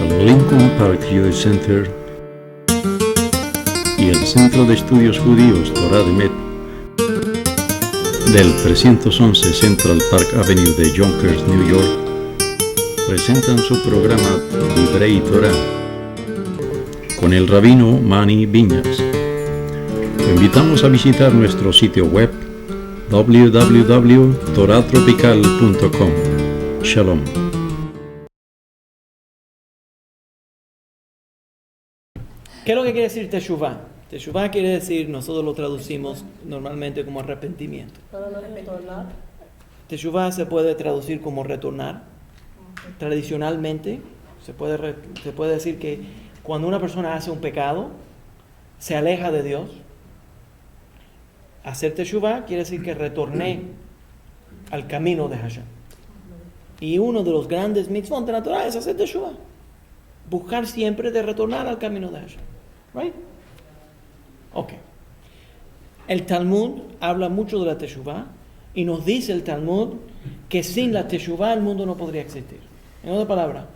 El Lincoln Park Jewish Center y el Centro de Estudios Judíos Torah de Met del 311 Central Park Avenue de Yonkers, New York, presentan su programa Divrei Torah con el rabino Mani Viñas. Te invitamos a visitar nuestro sitio web www.toratropical.com. Shalom. ¿Qué es lo que quiere decir Teshuvah? Teshuvah quiere decir, nosotros lo traducimos normalmente como arrepentimiento. Teshuvah se puede traducir como retornar. Tradicionalmente se puede decir que cuando una persona hace un pecado, se aleja de Dios. Hacer Teshuvah quiere decir que retorné al camino de Hashem. Y uno de los grandes mitzvot de la Torah es hacer Teshuvah. Buscar siempre de retornar al camino de Hashem. Right? Ok. El Talmud habla mucho de la Teshuvah y nos dice el Talmud que sin la Teshuvah el mundo no podría existir. En otra palabra,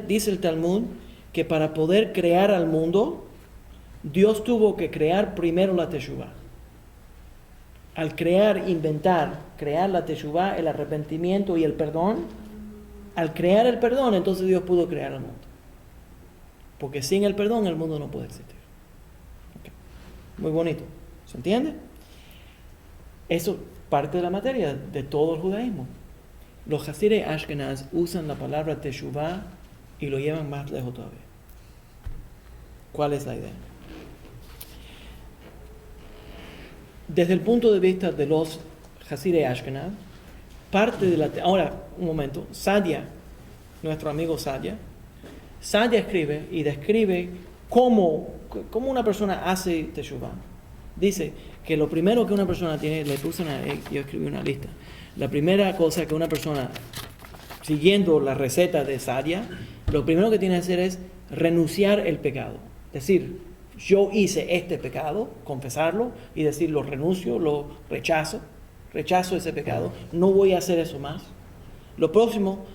dice el Talmud que para poder crear al mundo, Dios tuvo que crear primero la Teshuvah. Al crear la Teshuvah, el arrepentimiento y el perdón, al crear el perdón, entonces Dios pudo crear el mundo. Porque sin el perdón el mundo no puede existir. Okay. Muy bonito. ¿Se entiende? Eso parte de la materia de todo el judaísmo. Los Hasidei Ashkenaz usan la palabra Teshuvah y lo llevan más lejos todavía. ¿Cuál es la idea? Desde el punto de vista de los Hasidei Ashkenaz, ahora, un momento, Sadia, nuestro amigo Sadia escribe y describe cómo una persona hace Teshuvah. Dice que lo primero que una persona tiene, yo escribí una lista, la primera cosa que una persona, siguiendo la receta de Sadia, lo primero que tiene que hacer es renunciar el pecado. Es decir, yo hice este pecado, confesarlo y decir lo renuncio, lo rechazo ese pecado, no voy a hacer eso más. Lo próximo,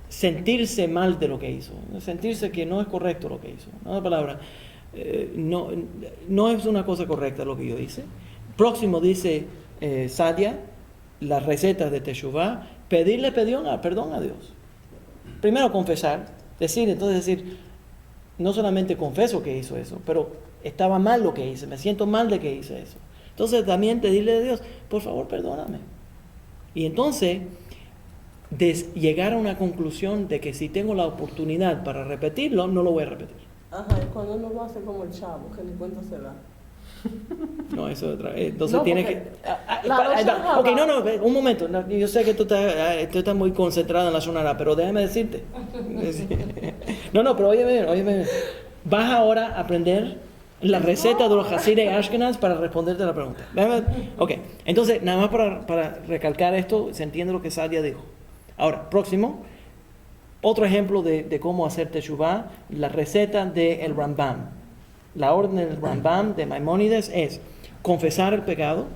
sentirse mal de lo que hizo, sentirse que no es correcto lo que hizo. En otra palabra, no es una cosa correcta lo que yo hice. Próximo dice Sadia, las recetas de Teshuvah, pedirle perdón a Dios. Primero confesar, decir, no solamente confeso que hizo eso, pero estaba mal lo que hice, me siento mal de que hice eso. Entonces también pedirle a Dios, por favor, perdóname. Y entonces, llegar a una conclusión de que si tengo la oportunidad para repetirlo, no lo voy a repetir. Ajá, y cuando uno lo hace como el chavo, que ni cuenta se da. No, eso es otra vez. Entonces tiene que... Ok, un momento. No, yo sé que tú estás muy concentrado en la zona, pero déjame decirte. Pero óyeme. Vas ahora a aprender la receta de los Hasidei Ashkenaz para responderte a la pregunta. Ok, entonces, nada más para recalcar esto, se entiende lo que Sadia dijo. Ahora, próximo, otro ejemplo de cómo hacer Teshuvah, la receta del Rambam. La orden del Rambam de Maimónides es confesar el pecado,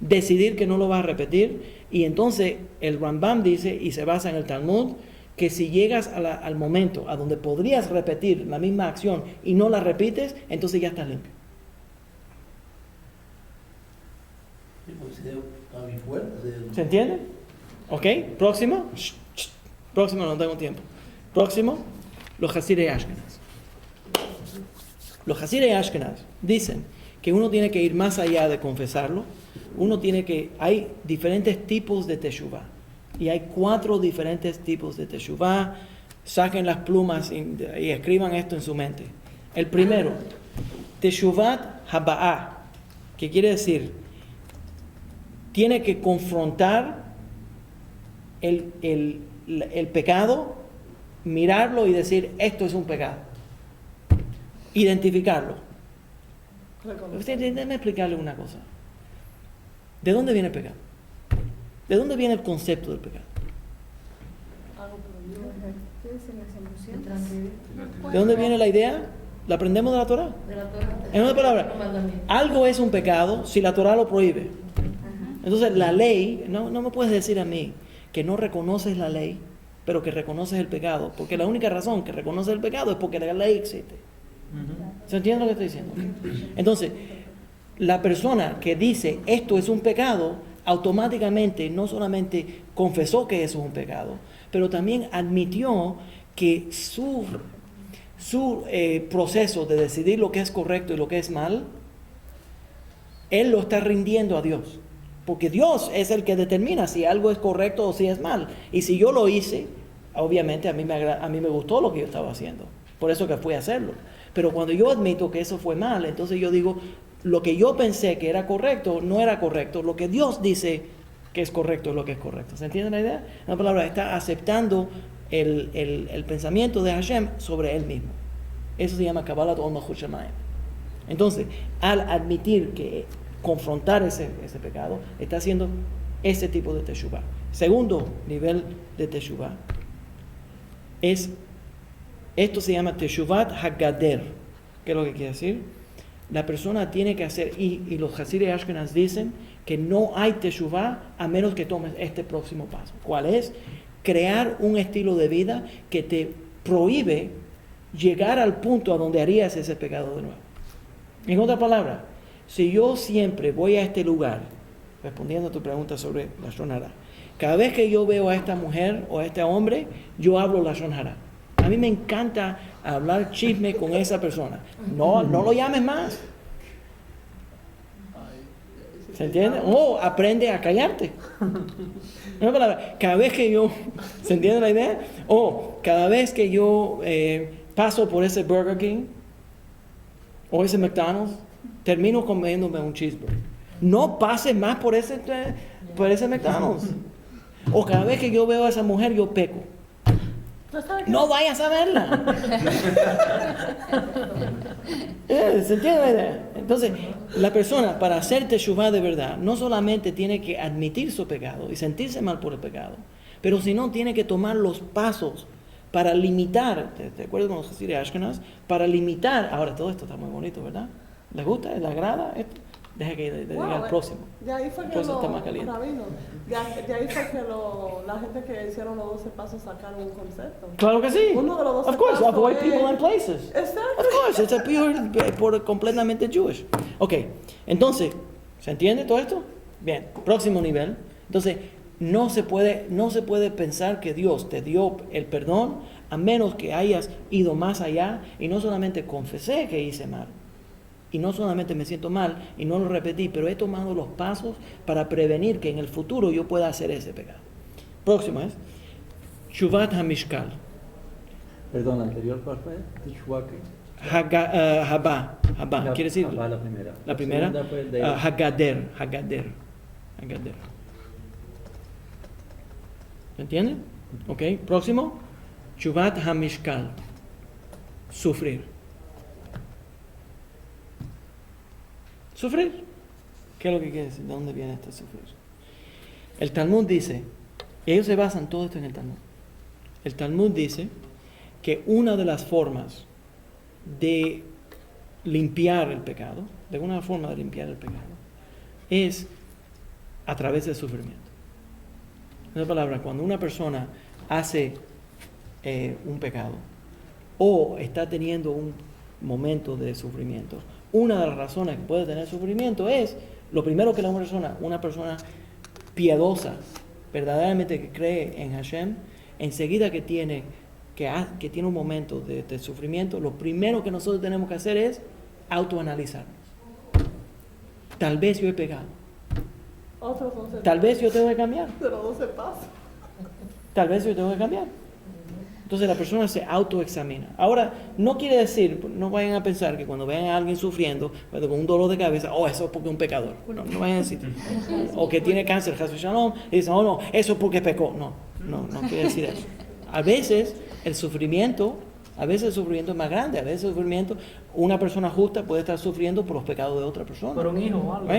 decidir que no lo vas a repetir, y entonces el Rambam dice, y se basa en el Talmud, que si llegas al momento a donde podrías repetir la misma acción y no la repites, entonces ya estás limpio. ¿Se entiende? ¿Ok? Próximo. Próximo, no tengo tiempo. Próximo, los Hasidei Ashkenaz. Los Hasidei Ashkenaz dicen que uno tiene que ir más allá de confesarlo. Hay diferentes tipos de Teshuvah. Y hay 4 diferentes tipos de Teshuvah. Saquen las plumas y escriban esto en su mente. El primero, Teshuvat Haba'ah, que quiere decir, tiene que confrontar el pecado, mirarlo y decir, esto es un pecado. Identificarlo. Déjame explicarle una cosa. ¿De dónde viene el pecado? ¿De dónde viene el concepto del pecado? ¿De dónde viene la idea? ¿La aprendemos de la Torah? De la Torah. En una palabra, algo es un pecado si la Torah lo prohíbe. Entonces la ley, no me puedes decir a mí que no reconoces la ley, pero que reconoces el pecado, porque la única razón que reconoces el pecado es porque la ley existe. ¿Se entiende lo que estoy diciendo? Entonces, la persona que dice esto es un pecado, automáticamente no solamente confesó que eso es un pecado, pero también admitió que su proceso de decidir lo que es correcto y lo que es mal, él lo está rindiendo a Dios. Porque Dios es el que determina si algo es correcto o si es mal. Y si yo lo hice, obviamente a mí me gustó lo que yo estaba haciendo. Por eso que fui a hacerlo. Pero cuando yo admito que eso fue mal, entonces yo digo, lo que yo pensé que era correcto, no era correcto. Lo que Dios dice que es correcto es lo que es correcto. ¿Se entiende la idea? La palabra está aceptando el pensamiento de Hashem sobre él mismo. Eso se llama Kabbalat Ol Malchut Shamayim. Entonces, al admitir que confrontar ese pecado, está haciendo ese tipo de teshuvah. Segundo nivel de teshuvah esto se llama teshuvat hagader. ¿Qué es lo que quiere decir? La persona tiene que hacer, y los Hasidei Ashkenaz dicen que no hay teshuvah a menos que tomes este próximo paso. ¿Cuál es? Crear un estilo de vida que te prohíbe llegar al punto a donde harías ese pecado de nuevo. En otras palabras, si yo siempre voy a este lugar, respondiendo a tu pregunta sobre la Lashon Hara, cada vez que yo veo a esta mujer o a este hombre, yo hablo la Lashon Hara. A mí me encanta hablar chisme con esa persona. No lo llames más. ¿Se entiende? O aprende a callarte. Una palabra, cada vez que yo, ¿se entiende la idea? O cada vez que yo paso por ese Burger King o ese McDonald's, termino comiéndome un cheeseburger. No pases más por ese McDonald's. O cada vez que yo veo a esa mujer, yo peco. No vayas a verla. ¿Se entiende la idea? Entonces, la persona, para hacer teshuvah de verdad, no solamente tiene que admitir su pecado y sentirse mal por el pecado, pero sino tiene que tomar los pasos para limitar, ¿te acuerdas con los Hasidei Ashkenaz? Para limitar, ahora todo esto está muy bonito, ¿verdad? ¿Les gusta? ¿Les agrada esto? Deja que le diga al próximo. De ahí fue que está más caliente. De ahí fue que la gente que hicieron los 12 pasos sacaron un concepto. Claro que sí. Uno de los 12 of course, pasos avoid es... people and places. Exactly. Of course, it's a pure, completamente Jewish. Ok, entonces, ¿se entiende todo esto? Bien, próximo nivel. Entonces, no se puede pensar que Dios te dio el perdón a menos que hayas ido más allá y no solamente confesé que hice mal. Y no solamente me siento mal y no lo repetí, pero he tomado los pasos para prevenir que en el futuro yo pueda hacer ese pecado. Próximo es Shuvat HaMishkal. Perdón, la anterior parte de Shuvat. Habá, quiere decir Habá, la primera. La primera, segunda fue el de Hagader. ¿Se entiende? Ok, próximo Shuvat HaMishkal. Sufrir. Sufrir. ¿Qué es lo que quiere decir? ¿De dónde viene este sufrir? El Talmud dice, ellos se basan todo esto en el Talmud. El Talmud dice que una de las formas de limpiar el pecado, es a través del sufrimiento. En otras palabras, cuando una persona hace un pecado o está teniendo un momento de sufrimiento, una de las razones que puede tener sufrimiento es, lo primero que una persona piadosa, verdaderamente que cree en Hashem, enseguida que tiene un momento de sufrimiento, lo primero que nosotros tenemos que hacer es autoanalizarnos. Tal vez yo he pecado. Tal vez yo tengo que cambiar. Pero no se pasa. Tal vez yo tengo que cambiar. Entonces la persona se autoexamina. Ahora, no quiere decir, no vayan a pensar que cuando vean a alguien sufriendo, con un dolor de cabeza, eso es porque es un pecador. No vayan a decir. O que tiene cáncer, y dicen, no, eso es porque pecó. No quiere decir eso. A veces el sufrimiento es más grande. A veces el sufrimiento, una persona justa puede estar sufriendo por los pecados de otra persona. Por un hijo o algo.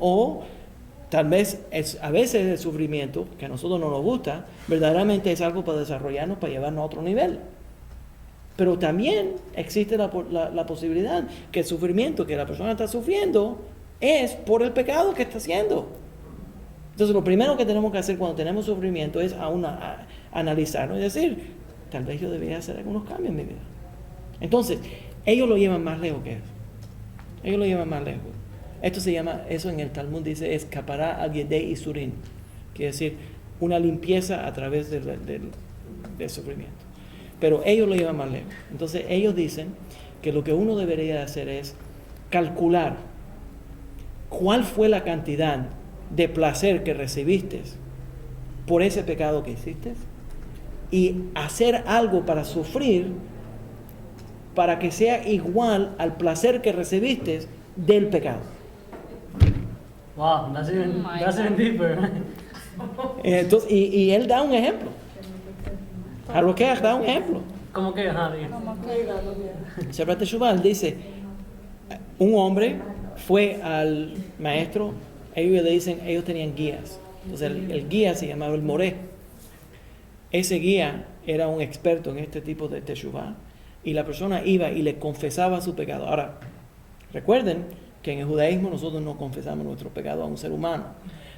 O tal vez a veces el sufrimiento, que a nosotros no nos gusta, verdaderamente es algo para desarrollarnos, para llevarnos a otro nivel. Pero también existe la posibilidad que el sufrimiento que la persona está sufriendo es por el pecado que está haciendo. Entonces lo primero que tenemos que hacer cuando tenemos sufrimiento es analizarnos y decir, tal vez yo debería hacer algunos cambios en mi vida. Entonces, ellos lo llevan más lejos que eso. Ellos lo llevan más lejos. Esto se llama, eso en el Talmud dice, es kapará al yedei isurin. Quiere decir, una limpieza a través del sufrimiento. Pero ellos lo llevan más lejos. Entonces, ellos dicen que lo que uno debería hacer es calcular cuál fue la cantidad de placer que recibiste por ese pecado que hiciste y hacer algo para sufrir para que sea igual al placer que recibiste del pecado. Wow, that's even deeper. Entonces, y él da un ejemplo. Harokeach da un ejemplo. ¿Cómo que? Ajá, Sebrat Teshuvah dice, un hombre fue al maestro, ellos le dicen, ellos tenían guías. Entonces el guía se llamaba el Moré. Ese guía era un experto en este tipo de Teshuvah y la persona iba y le confesaba su pecado. Ahora, recuerden que en el judaísmo nosotros no confesamos nuestro pecado a un ser humano,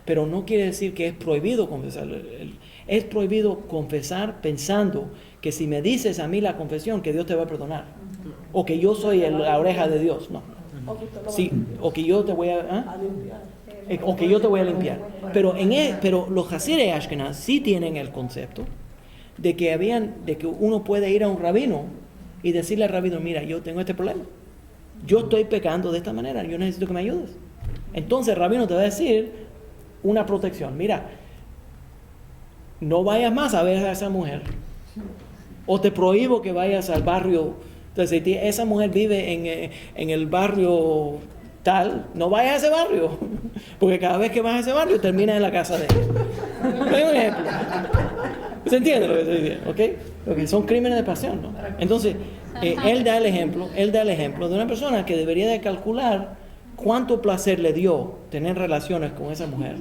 pero no quiere decir que es prohibido confesar. Es prohibido confesar pensando que si me dices a mí la confesión que Dios te va a perdonar o que yo soy la oreja de Dios. No. Sí, o que yo te voy a o que yo te voy a limpiar. Pero los Hasidei Ashkenaz sí tienen el concepto de que uno puede ir a un rabino y decirle al rabino, mira, yo tengo este problema. Yo estoy pecando de esta manera, yo necesito que me ayudes. Entonces el rabino te va a decir una protección. Mira, no vayas más a ver a esa mujer. O te prohíbo que vayas al barrio. Entonces, si esa mujer vive en el barrio tal, no vayas a ese barrio. Porque cada vez que vas a ese barrio, terminas en la casa de ella. Hay un ejemplo. ¿Se entiende lo que estoy diciendo? ¿Okay? Porque son crímenes de pasión, ¿no? Entonces, él da el ejemplo de una persona que debería de calcular cuánto placer le dio tener relaciones con esa mujer.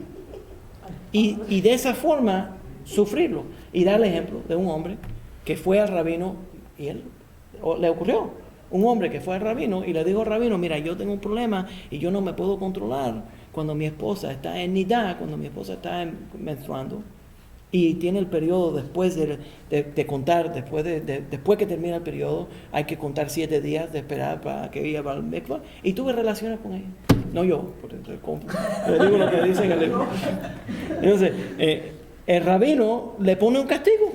Y de esa forma, sufrirlo. Y da el ejemplo de un hombre que fue al rabino y él le ocurrió. Un hombre que fue al rabino y le dijo al rabino, mira, yo tengo un problema y yo no me puedo controlar cuando mi esposa está en nidá, cuando mi esposa está menstruando y tiene el periodo después de contar, después que termina el periodo, hay que contar 7 días de esperar para que ella vaya al mikvah, y tuve relaciones con ella. No yo, pero digo lo que dice en el libro. Entonces, el rabino le pone un castigo.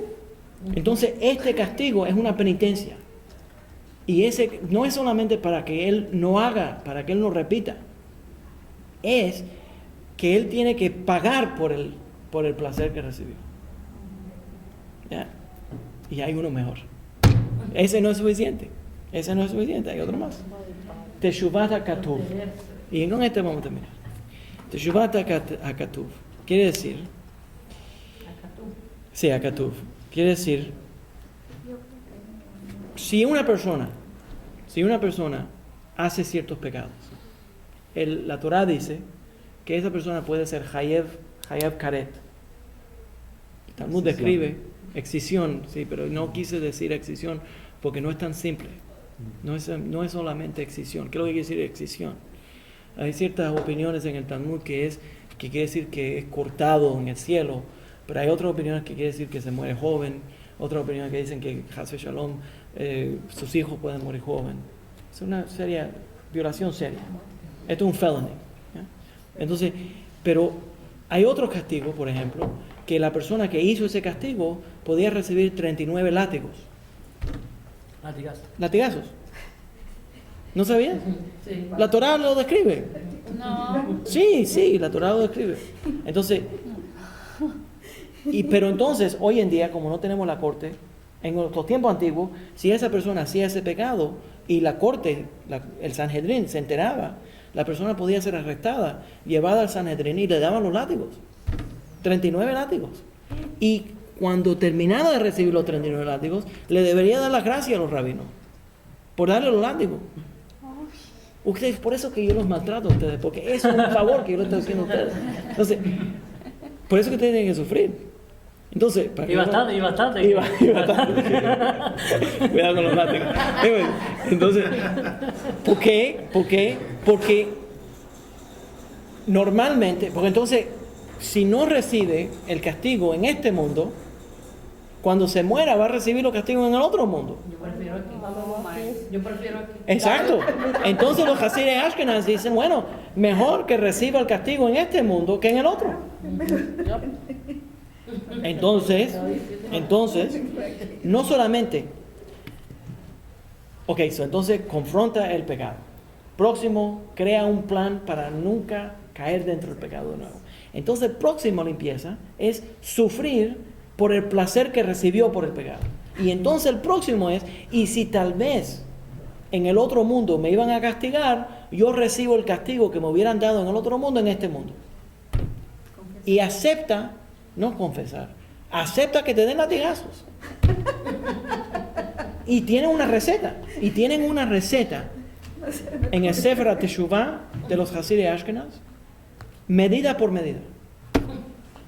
Entonces, este castigo es una penitencia. Y ese no es solamente para que él no haga, para que él no repita. Es que él tiene que pagar por el placer que recibió. ¿Ya? Y hay uno mejor. Ese no es suficiente. Hay otro más. Teshuvat HaKatuv. Y con este vamos a terminar. Teshuvat HaKatuv. Quiere decir... Sí, HaKatuv. Quiere decir... Si una persona hace ciertos pecados, la Torah dice que esa persona puede ser Hayev Karet. El Talmud describe excisión, sí, pero no quise decir excisión porque no es tan simple. No es solamente excisión. ¿Qué es lo que quiere decir excisión? Hay ciertas opiniones en el Talmud que quiere decir que es cortado en el cielo, pero hay otras opiniones que quiere decir que se muere joven, otras opiniones que dicen que Chas Shalom, sus hijos pueden morir joven. Es una violación seria. Esto es un felony. ¿Ya? Entonces, pero hay otros castigos, por ejemplo, que la persona que hizo ese castigo podía recibir 39 látigos. Latigazos. ¿No sabías? Sí. La Torah lo describe. No. Sí, la Torah lo describe. Entonces, pero entonces, hoy en día, como no tenemos la corte, en los tiempos antiguos, si esa persona hacía ese pecado y la corte, el Sanhedrin, se enteraba, la persona podía ser arrestada, llevada al Sanhedrin y le daban los látigos. 39 látigos. Y cuando terminara de recibir los 39 látigos, le debería dar las gracias a los rabinos por darle los látigos. Ustedes, por eso que yo los maltrato a ustedes, porque es un favor que yo les estoy haciendo a ustedes. Entonces, por eso que ustedes tienen que sufrir. Entonces, Y bastante. Cuidado con los látigos. Entonces, ¿por qué? Porque Normalmente, porque entonces, si no recibe el castigo en este mundo, cuando se muera va a recibir los castigos en el otro mundo. Yo prefiero aquí. Yo prefiero aquí. Exacto. Entonces los Hasidei Ashkenaz dicen, bueno, mejor que reciba el castigo en este mundo que en el otro. Entonces, no solamente, entonces confronta el pecado. Próximo, crea un plan para nunca caer dentro del pecado de nuevo. Entonces, próxima limpieza es sufrir por el placer que recibió por el pecado. Y entonces el próximo es, y si tal vez en el otro mundo me iban a castigar, yo recibo el castigo que me hubieran dado en el otro mundo, en este mundo. Y acepta, no confesar, acepta que te den latigazos. Y tienen una receta, en el Sefer Teshuvah de los Hasidei Ashkenaz, medida por medida.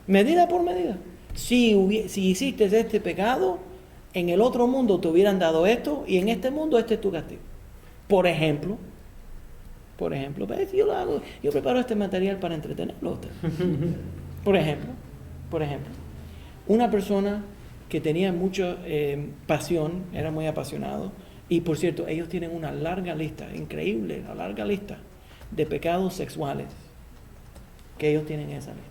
Medida por medida. Si hiciste este pecado, en el otro mundo te hubieran dado esto, y en este mundo este es tu castigo. Por ejemplo, ¿ves? Yo preparo este material para entretenerlo a usted. Por ejemplo, una persona que tenía mucha pasión, era muy apasionado, y por cierto, ellos tienen una larga lista, increíble, una larga lista de pecados sexuales que ellos tienen en esa lista.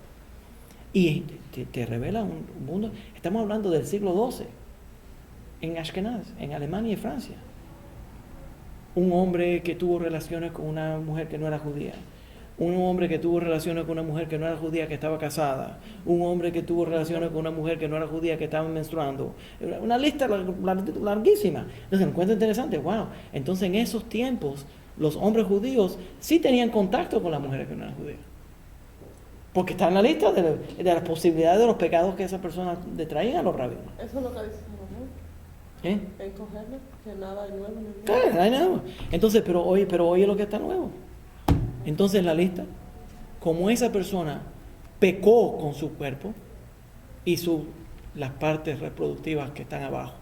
Y te revela un mundo. Estamos hablando del siglo XII, en Ashkenaz, en Alemania y Francia. Un hombre que tuvo relaciones con una mujer que no era judía. Un hombre que tuvo relaciones con una mujer que no era judía, que estaba casada. Un hombre que tuvo relaciones con una mujer que no era judía, que estaba menstruando. Una lista larguísima. Entonces, encuentro interesante. Wow. Entonces, en esos tiempos, los hombres judíos sí tenían contacto con las mujeres que no eran judías. Porque está en la lista de las posibilidades de los pecados que esa persona le traían a los rabinos. Eso es lo que dice Salomón. En cogerlo, que nada hay nuevo. Claro, no hay nada. Entonces, pero oye lo que está nuevo. Entonces la lista, como esa persona pecó con su cuerpo y las partes reproductivas que están abajo,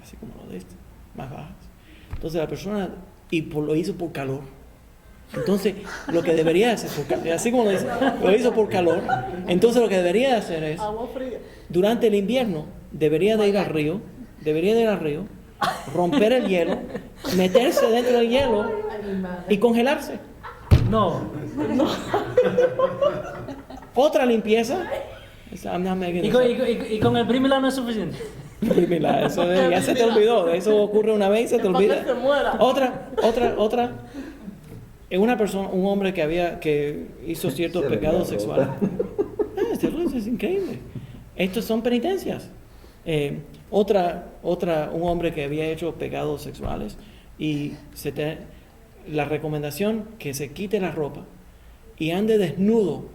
así como lo de este, más bajas. Entonces la persona lo hizo por calor. Entonces, lo que debería hacer, así como lo hizo por calor, entonces lo que debería hacer es, durante el invierno, debería de ir al río, romper el hielo, meterse dentro del hielo y congelarse. No. Otra limpieza. Y con el primer no es suficiente. Eso ya se te olvidó, eso ocurre una vez y se te olvida. Otra. Una persona, un hombre que hizo ciertos pecados sexuales. Es increíble. Estos son penitencias. Un hombre que había hecho pecados sexuales y la recomendación que se quite la ropa y ande desnudo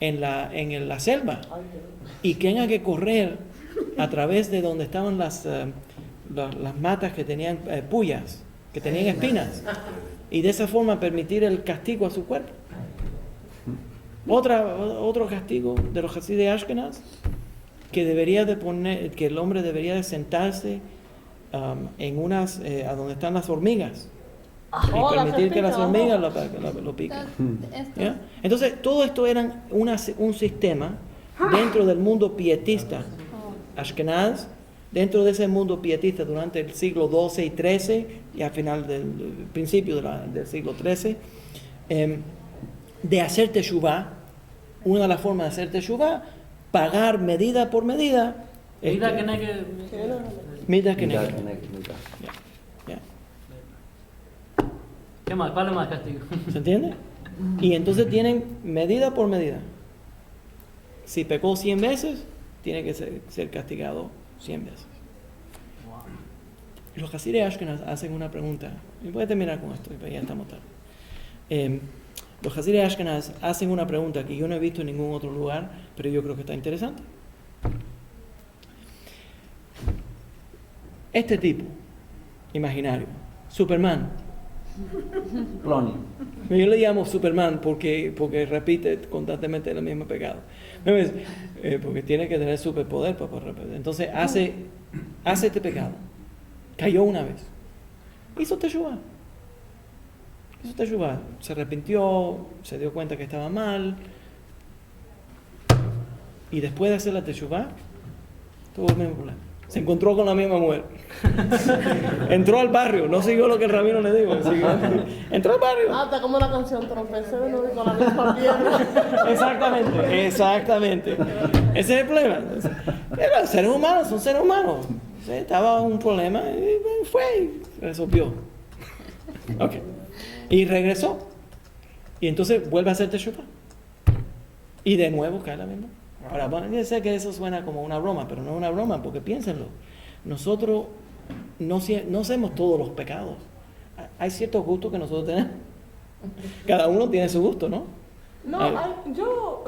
en la selva y que tenga que correr a través de donde estaban las matas que tenían puyas, que tenían espinas, y de esa forma permitir el castigo a su cuerpo. Otro castigo de los Hasidei Ashkenaz, que el hombre debería de sentarse en unas a donde están las hormigas y permitir que las hormigas lo piquen. ¿Ya? Entonces todo esto era un sistema dentro del mundo pietista Ashkenaz, dentro de ese mundo pietista durante el siglo XII y XIII y al final del principio del siglo XIII, de hacer teshuvah. Una de las formas de hacer teshuvah, pagar medida por medida. Mida que negue. ¿Qué más? ¿Cuál es más castigo? ¿Se entiende? Y entonces tienen medida por medida. Si pecó 100 veces, tiene que ser castigado 100 veces. Wow. Los Hasidei Ashkenaz hacen una pregunta. Y voy a terminar con esto, ya estamos tarde. Los Hasidei Ashkenaz hacen una pregunta que yo no he visto en ningún otro lugar, pero yo creo que está interesante. Este tipo imaginario, Superman. Cloning. Yo le llamo Superman porque repite constantemente el mismo pecado. Porque tiene que tener superpoder para repetir. Entonces hace este pecado. Cayó una vez. Hizo teshuvah. hizo teshuvá, se arrepintió, se dio cuenta que estaba mal. Y después de hacer la teshuvá, tuvo el mismo problema. Se encontró con la misma mujer. Entró al barrio, no siguió lo que el rabino le dijo. Entró al barrio. Hasta como la canción, tropecé de nuevo con la misma piedra. Exactamente. Ese es el problema. Pero los seres humanos son seres humanos. Sí, estaba un problema y fue y resolvió. Ok. Y regresó. Y entonces vuelve a hacer teshuvá. Y de nuevo cae la misma. Ahora, bueno, yo sé que eso suena como una broma, pero no es una broma, porque piénsenlo. Nosotros no hacemos todos los pecados. Hay ciertos gustos que nosotros tenemos. Cada uno tiene su gusto, ¿no? No,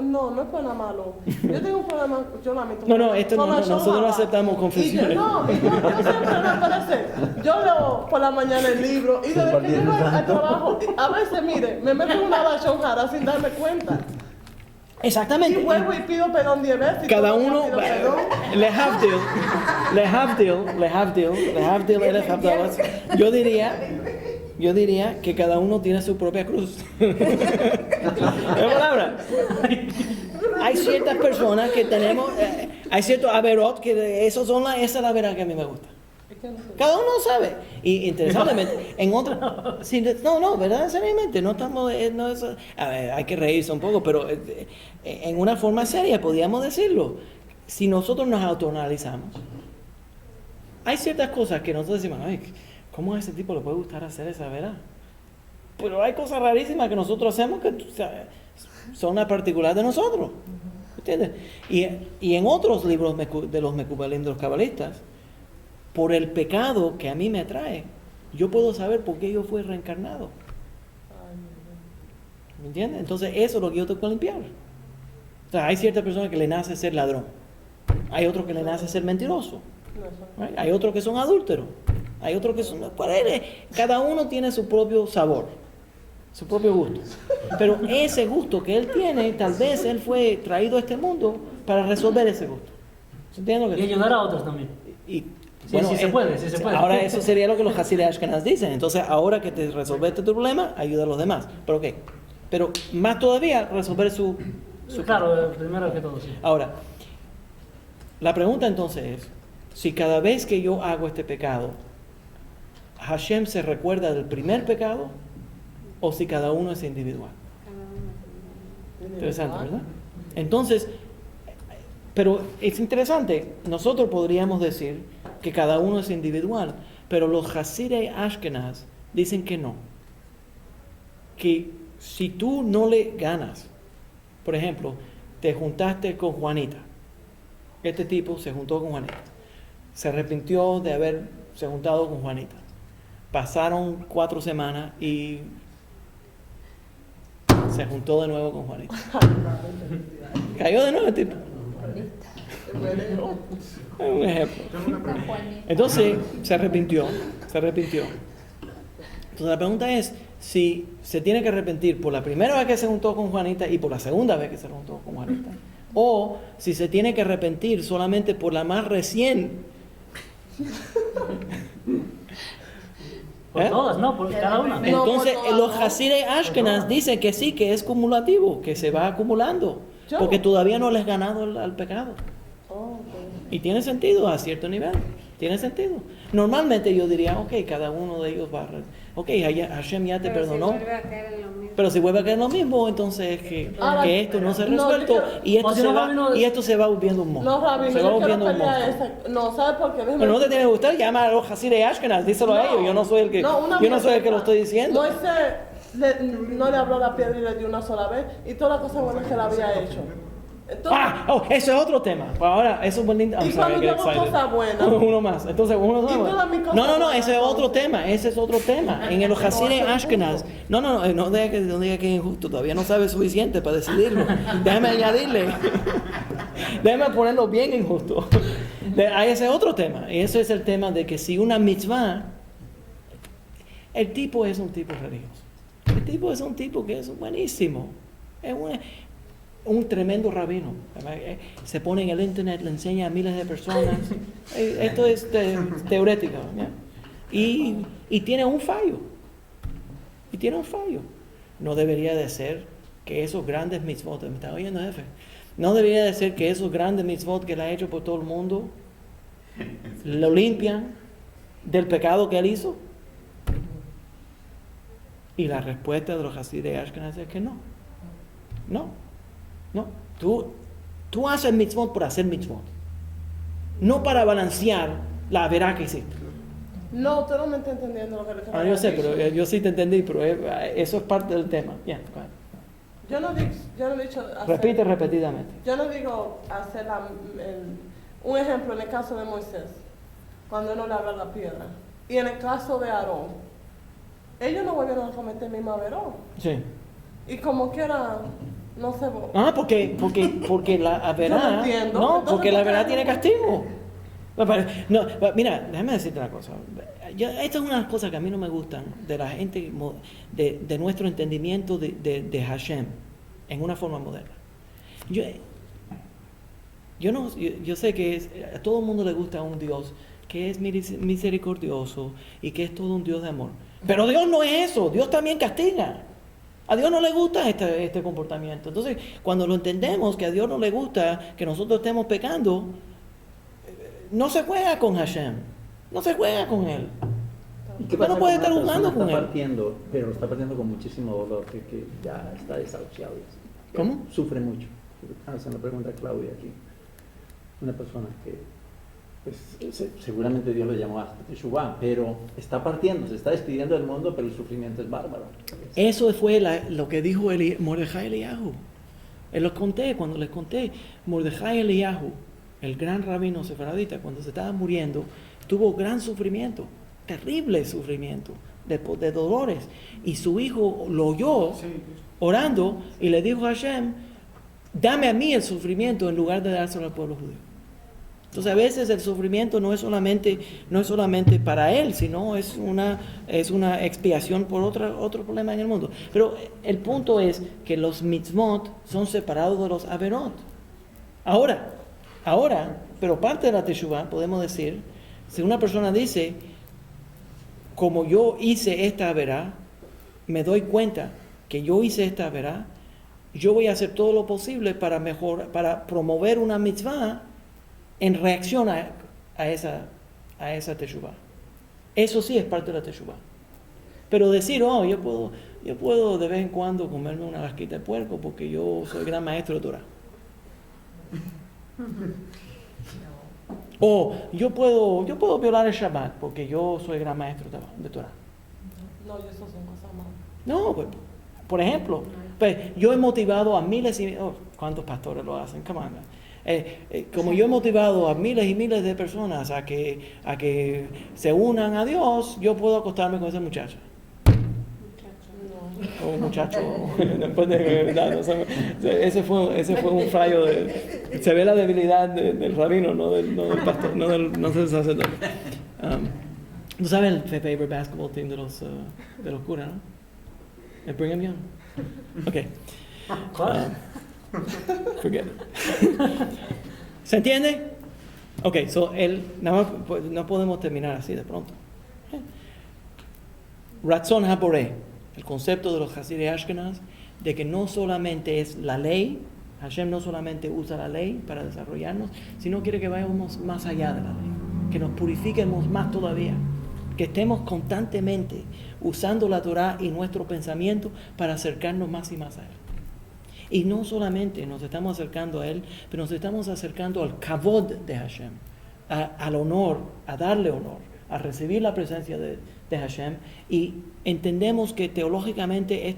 no es por nada malo. Yo tengo un problema, yo lamento. No, esto no, nosotros no aceptamos confesiones. Yo siempre me parece. Yo leo por la mañana el libro y desde que llego al trabajo, a veces, mire, me meto en una bachonjara sin darme cuenta. Exactamente. Y vuelvo y pido perdón 10 veces. Cada uno, le yo diría que cada uno tiene su propia cruz. ¿Es palabra? Hay ciertas personas que tenemos, hay ciertos averot que esa es la verdad que a mí me gusta. Cada uno sabe. Y interesantemente, en otras, ¿verdad? Seriamente, no estamos, a ver, hay que reírse un poco, pero en una forma seria podríamos decirlo. Si nosotros nos autoanalizamos, hay ciertas cosas que nosotros decimos, ay, ¿cómo a ese tipo le puede gustar hacer esa verdad? Pero hay cosas rarísimas que nosotros hacemos que son una particular de nosotros. ¿Entiendes? Y en otros libros de los Mekubalim, de los cabalistas, por el pecado que a mí me atrae, yo puedo saber por qué yo fui reencarnado. ¿Me entiendes? Entonces eso es lo que yo tengo que limpiar. O sea, hay ciertas personas que le nace ser ladrón. Hay otros que le nace ser mentiroso. ¿Right? Hay otros que son adúlteros. Hay otros que son... Cada uno tiene su propio sabor, su propio gusto. Pero ese gusto que él tiene, tal vez él fue traído a este mundo para resolver ese gusto. ¿Entiendes? Y ayudar a otros también. Bueno, sí se puede. Ahora eso sería lo que los Hasidei Ashkenaz dicen. Entonces, ahora que te resolviste tu problema, ayuda a los demás. ¿Pero qué? Pero más todavía, resolver su claro, primero que todo, sí. Ahora, la pregunta entonces es, si cada vez que yo hago este pecado, Hashem se recuerda del primer pecado, o si cada uno es individual. Interesante, ¿verdad? Entonces, pero es interesante, nosotros podríamos decir que cada uno es individual, pero los Hasidei Ashkenaz dicen que no. Que si tú no le ganas, por ejemplo, te juntaste con Juanita, este tipo se juntó con Juanita, se arrepintió de haberse juntado con Juanita, pasaron 4 semanas y se juntó de nuevo con Juanita. Cayó de nuevo el tipo. Un ejemplo. Entonces se arrepintió. Entonces la pregunta es si se tiene que arrepentir por la primera vez que se juntó con Juanita y por la segunda vez que se juntó con Juanita, o si se tiene que arrepentir solamente por la más recién. Por todas, no, por cada una. Entonces los Hasidei Ashkenaz dicen que sí, que es cumulativo, que se va acumulando, porque todavía no les has ganado al pecado. Y tiene sentido a cierto nivel, tiene sentido. Normalmente yo diría, ok, cada uno de ellos va a... Ok, Hashem ya te perdonó, pero si vuelve a caer lo mismo, entonces que esto no se ha resuelto y esto se va volviendo un monstruo. No, Rabbi, se va volviendo un monstruo. No, ¿sabes por qué? Pero no te tiene que gustar, llama a los Hasidei Ashkenaz, díselo a ellos, yo no soy el que lo estoy diciendo. Moisés no le habló a la piedra y le dio una sola vez y todas las cosas buenas que él había hecho. Entonces, eso es otro tema. Ahora, eso es buen lindo. Y cuando yo hago cosas buenas. Uno más. Entonces, uno más. No, ese es otro tema. Ese es otro tema. En el Hasidei Ashkenaz. No diga que es injusto. Todavía no sabe suficiente para decidirlo. Déjame añadirle. Déjame ponerlo bien injusto. Ese es otro tema. Y ese es el tema de que si una mitzvah, el tipo es un tipo religioso. El tipo es un tipo que es buenísimo. Es un tremendo rabino. Se pone en el internet, le enseña a miles de personas. Esto es teorético, ¿ya? Y tiene un fallo. Y tiene un fallo. No debería de ser que esos grandes mitzvot, ¿me está oyendo, jefe? No debería de ser que esos grandes mitzvot que él ha hecho por todo el mundo lo limpian del pecado que él hizo. Y la respuesta de los Hasidei Ashkenaz es que no. No. Tú haces mitzvot por hacer mitzvot. No para balancear la verá que hiciste. No, usted no me está entendiendo lo que le quiero Yo sé, decir. pero yo sí te entendí, pero eso es parte del tema. Bien, Yo no he dicho hacer, repite repetidamente. Yo no digo hacer un ejemplo en el caso de Moisés, cuando no le habla la piedra. Y en el caso de Aarón, ellos no volvieron a cometer el mismo averón. Sí. Y como quiera, no se... Porque la Yo verá, no entiendo. no, Entonces, porque la ¿por qué verá no? tiene castigo. No, mira, déjame decirte una cosa. Esta es una de las cosas que a mí no me gustan de la gente, de nuestro entendimiento de Hashem en una forma moderna. Yo sé que a todo el mundo le gusta un Dios que es misericordioso y que es todo un Dios de amor. Pero Dios no es eso, Dios también castiga. A Dios no le gusta este comportamiento. Entonces, cuando lo entendemos que a Dios no le gusta que nosotros estemos pecando, no se juega con Hashem, no se juega con Él. ¿Y qué Usted no pasa puede cuando estar una jugando persona con está él. partiendo, pero lo está partiendo con muchísimo dolor, que ya está desahuciado? ¿Cómo? Sufre mucho. Hacen la pregunta a Claudia aquí. Una persona que, pues, seguramente Dios lo llamó a Teshuvah, pero está partiendo, se está despidiendo del mundo, pero el sufrimiento es bárbaro. Eso fue lo que dijo Mordejai Eliyahu. Cuando les conté, Mordejai Eliyahu, el gran rabino sefaradita, cuando se estaba muriendo, tuvo gran sufrimiento, terrible sufrimiento, de dolores. Y su hijo lo oyó orando y le dijo a Hashem, dame a mí el sufrimiento en lugar de dárselo al pueblo judío. Entonces a veces el sufrimiento no es solamente para él, sino es una expiación por otro problema en el mundo. Pero el punto es que los mitzvot son separados de los averot. Ahora, pero parte de la teshuvah podemos decir, si una persona dice, como yo hice esta averá, me doy cuenta que yo hice esta averá, yo voy a hacer todo lo posible para promover una mitzvah en reacción a esa teshuvah. Eso sí es parte de la teshuvah. Pero decir, yo puedo de vez en cuando comerme una vasquita de puerco porque yo soy gran maestro de Torah. O yo puedo violar el Shabbat porque yo soy gran maestro de Torah. No, y eso son cosas malas. No, pues, por ejemplo, pues, yo he motivado a miles y ¿cuántos pastores lo hacen? Come on. Como yo he motivado a miles y miles de personas a que se unan a Dios, yo puedo acostarme con esa muchacha. O muchacho, después ese fue un fallo se ve la debilidad del rabino, no del pastor, no del sacerdote. ¿No saben el favorite basketball team de los curas, no? El Brigham Young. Okay. Forget it. ¿Se entiende? Okay, nada más, no podemos terminar así de pronto. Ratzon HaBoreh, el concepto de los Hasidei Ashkenaz, de que no solamente es la ley, Hashem no solamente usa la ley para desarrollarnos, sino quiere que vayamos más allá de la ley, que nos purifiquemos más todavía, que estemos constantemente usando la Torah y nuestro pensamiento para acercarnos más y más a Él. Y no solamente nos estamos acercando a Él, pero nos estamos acercando al kavod de Hashem, al honor, a darle honor, a recibir la presencia de Hashem, y entendemos que teológicamente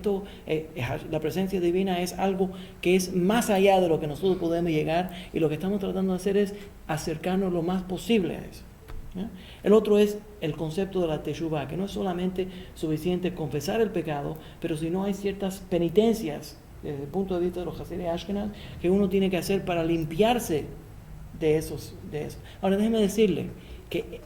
la presencia divina es algo que es más allá de lo que nosotros podemos llegar, y lo que estamos tratando de hacer es acercarnos lo más posible a eso. ¿Ya? El otro es el concepto de la teshuvah, que no es solamente suficiente confesar el pecado, pero si no hay ciertas penitencias desde el punto de vista de los Hasidei Ashkenaz que uno tiene que hacer para limpiarse de eso. Ahora déjenme decirle que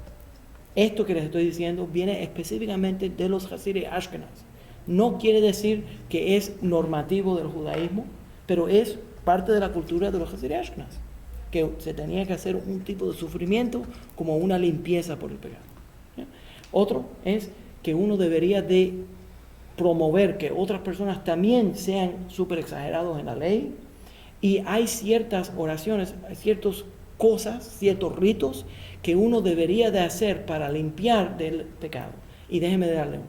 esto que les estoy diciendo viene específicamente de los Hasidei Ashkenaz. No quiere decir que es normativo del judaísmo, pero es parte de la cultura de los Hasidei Ashkenaz, que se tenía que hacer un tipo de sufrimiento como una limpieza por el pecado. ¿Ya? Otro es que uno debería de promover que otras personas también sean súper exagerados en la ley, y hay ciertas oraciones, hay ciertas cosas, ciertos ritos que uno debería de hacer para limpiar del pecado. Y déjenme darle uno.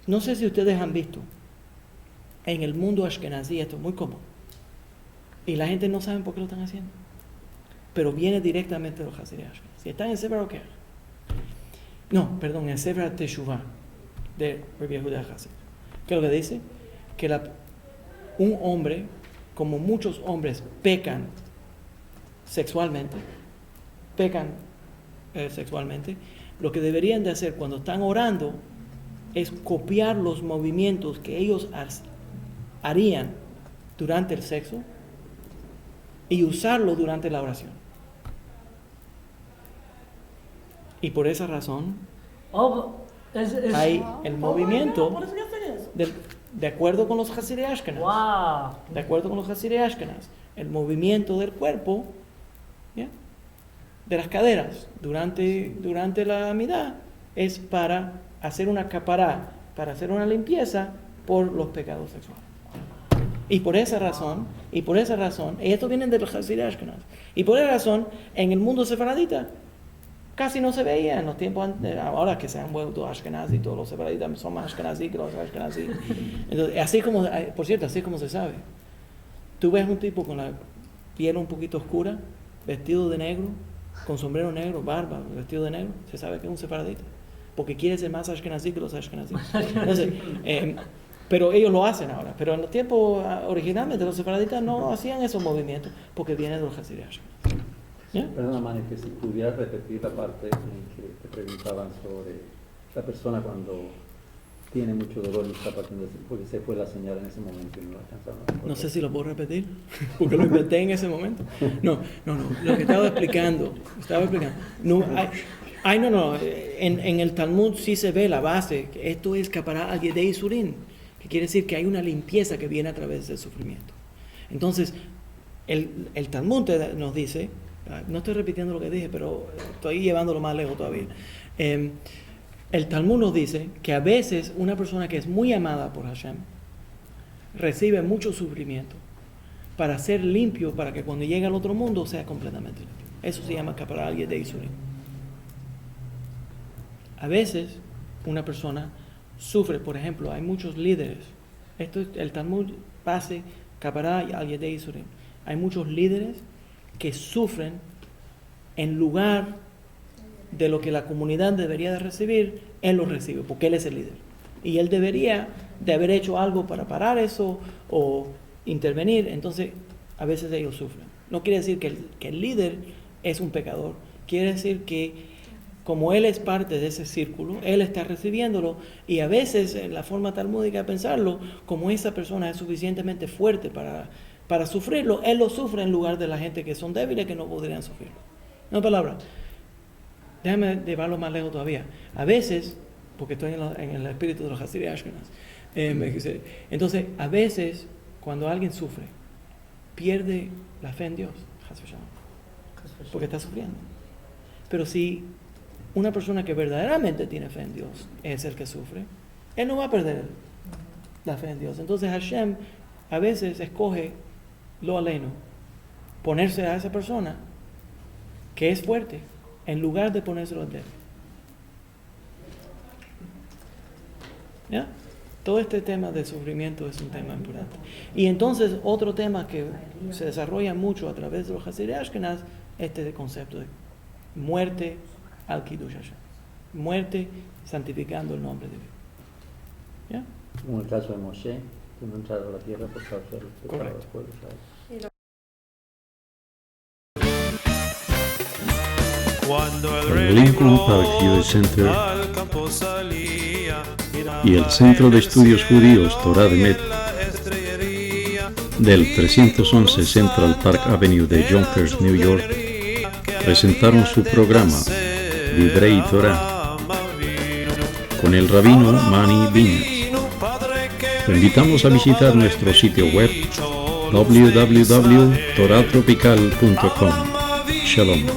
No sé si ustedes han visto, en el mundo ashkenazí esto es muy común, y la gente no sabe por qué lo están haciendo, pero viene directamente de los Hasidei Ashkenaz. Si están en Sefer Okeach, en Sefer Teshuvah de Rabbi Yehuda Hasid, ¿qué es lo que dice? Que un hombre, como muchos hombres pecan sexualmente, lo que deberían de hacer cuando están orando es copiar los movimientos que ellos harían durante el sexo y usarlo durante la oración. Y por esa razón hay el movimiento ¿Por eso que hacen eso? de acuerdo con los Hasidei Ashkenaz. Wow. De acuerdo con los Hasidei Ashkenaz, el movimiento del cuerpo, ¿ya?, de las caderas durante la amidad es para hacer una capará, para hacer una limpieza por los pecados sexuales. Y por esa razón, y esto viene de los Hasidei Ashkenaz, y por esa razón, en el mundo sefaradita casi no se veía en los tiempos ahora que se han vuelto ashkenazí, todos los sefaraditas son más ashkenazí que los ashkenazí. Entonces, así como se sabe, tú ves un tipo con la piel un poquito oscura, vestido de negro, con sombrero negro, barba, vestido de negro, se sabe que es un sefaradita, porque quiere ser más ashkenazí que los ashkenazí. Entonces, pero ellos lo hacen ahora, pero en los tiempos originalmente los sefaraditas no hacían esos movimientos, porque vienen de los Hasidei Ashkenaz. ¿Ya? Perdona, Manny, que si pudieras repetir la parte en que te preguntaban sobre la persona cuando tiene mucho dolor y está partiendo, porque se fue la señal en ese momento y no lo alcanzaron. No sé si lo puedo repetir, porque lo inventé en ese momento. No, lo que estaba explicando. No, en el Talmud sí se ve la base, que esto es capará al yedei isurim, que quiere decir que hay una limpieza que viene a través del sufrimiento. Entonces, el Talmud nos dice, no estoy repitiendo lo que dije, pero estoy llevándolo más lejos todavía. El Talmud nos dice que a veces una persona que es muy amada por Hashem recibe mucho sufrimiento para ser limpio, para que cuando llegue al otro mundo sea completamente limpio. Eso se llama capará al yedei isurim. A veces una persona sufre, por ejemplo, hay muchos líderes. Esto es el Talmud base capará al yedei isurim. Hay muchos líderes que sufren en lugar de lo que la comunidad debería de recibir, él lo recibe, porque él es el líder. Y él debería de haber hecho algo para parar eso o intervenir, entonces a veces ellos sufren. No quiere decir que el líder es un pecador, quiere decir que como él es parte de ese círculo, él está recibiéndolo, y a veces en la forma talmúdica de pensarlo, como esa persona es suficientemente fuerte para sufrirlo, él lo sufre en lugar de la gente que son débiles que no podrían sufrirlo. No palabra. Déjame llevarlo más lejos todavía. A veces, porque estoy en el espíritu de los Hasidei Ashkenaz, entonces a veces cuando alguien sufre, pierde la fe en Dios, porque está sufriendo. Pero si una persona que verdaderamente tiene fe en Dios es el que sufre, él no va a perder la fe en Dios. Entonces Hashem a veces escoge lo aleno, ponerse a esa persona que es fuerte, en lugar de ponérselo al débil. ¿Ya? Todo este tema del sufrimiento es un tema importante. Y entonces otro tema que se desarrolla mucho a través de los Hasidei Ashkenaz, este concepto de muerte al Kiddush Hashem. Muerte santificando el nombre de Dios. ¿Ya? Como el caso de Moshe, que no entraron a la tierra por causa de los pecados de los pueblos. Cuando el Lincoln Park Jewish Center y el Centro de Estudios Judíos Torah de Met del 311 Central Park Avenue de Yonkers, New York, presentaron su programa Divrei Torah con el rabino Manny Viñas. Te invitamos a visitar nuestro sitio web www.toratropical.com. Shalom.